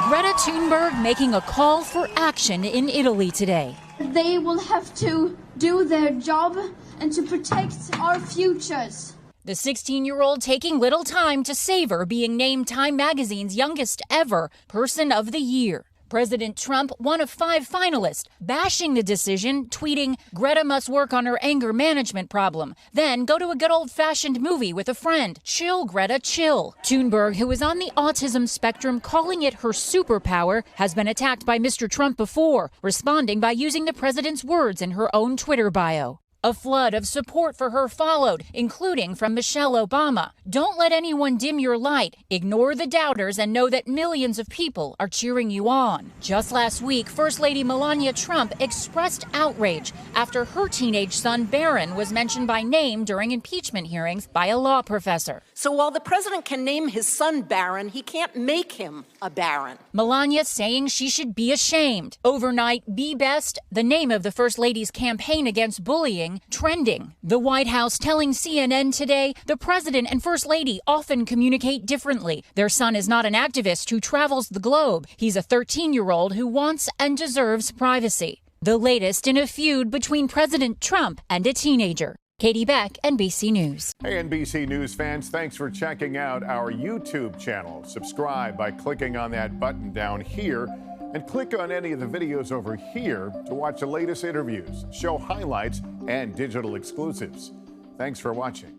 Greta Thunberg making a call for action in Italy today. They will have to do their job and to protect our futures. The 16-year-old taking little time to savor being named Time Magazine's youngest ever Person of the Year. President Trump, one of 5 finalists, bashing the decision, tweeting, "Greta must work on her anger management problem. Then go to a good old-fashioned movie with a friend. Chill, Greta, chill." Thunberg, who is on the autism spectrum, calling it her superpower, has been attacked by Mr. Trump before, responding by using the president's words in her own Twitter bio. A flood of support for her followed, including from Michelle Obama. Don't let anyone dim your light. Ignore the doubters and know that millions of people are cheering you on. Just last week, First Lady Melania Trump expressed outrage after her teenage son Barron was mentioned by name during impeachment hearings by a law professor. So while the president can name his son Barron, he can't make him a baron. Melania saying she should be ashamed. Overnight, Be Best, the name of the First Lady's campaign against bullying, trending. The White House telling CNN today the president and First Lady often communicate differently. Their son is not an activist who travels the globe. He's a 13-year-old who wants and deserves privacy. The latest in a feud between President Trump and a teenager. Katie Beck, NBC News. Hey, NBC News fans, thanks for checking out our YouTube channel. Subscribe by clicking on that button down here and click on any of the videos over here to watch the latest interviews, show highlights, and digital exclusives. Thanks for watching.